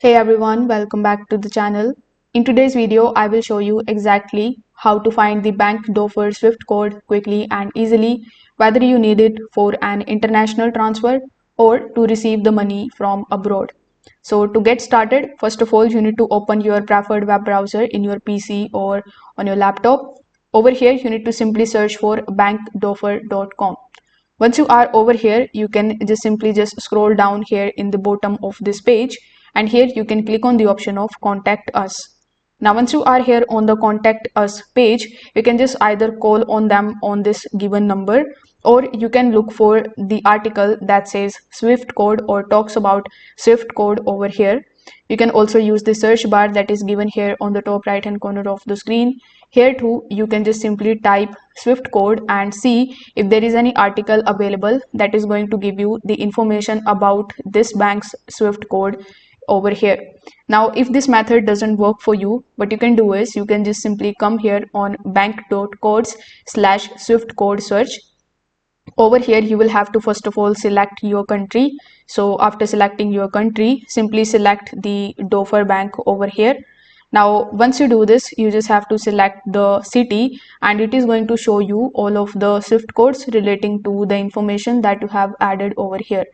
Hey everyone, welcome back to the channel. In today's video, I will show you exactly how to find the bank Dhofar Swift code quickly and easily, whether you need it for an international transfer or to receive the money from abroad. So to get started, first of all, you need to open your preferred web browser in your PC or on your laptop. Over here, you need to simply search for bankdhofar.com. Once you are over here, you can just scroll down here in the bottom of this page, and here you can click on the option of contact us. Now once you are here on the contact us page, you can just either call on them on this given number, or you can look for the article that says Swift code or talks about Swift code over here. You can also use the search bar that is given here on the top right hand corner of the screen. Here too, you can just simply type Swift code and see if there is any article available that is going to give you the information about this bank's Swift code over here. Now, if this method doesn't work for you, what you can do is you can just simply come here on bank.codes/Swift code search. Over here, you will have to first of all select your country. So after selecting your country, simply select the Dhofar bank over here. Now once you do this, you just have to select the city, and it is going to show you all of the Swift codes relating to the information that you have added over here.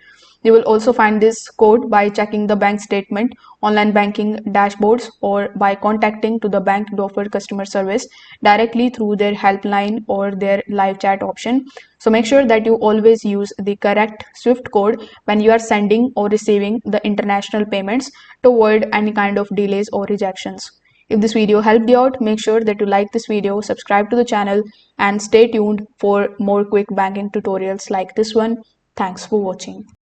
You will also find this code by checking the bank statement, online banking dashboards, or by contacting to the Bank Dhofar customer service directly through their helpline or their live chat option. So make sure that you always use the correct Swift code when you are sending or receiving the international payments to avoid any kind of delays or rejections. If this video helped you out, make sure that you like this video, subscribe to the channel, and stay tuned for more quick banking tutorials like this one. Thanks for watching.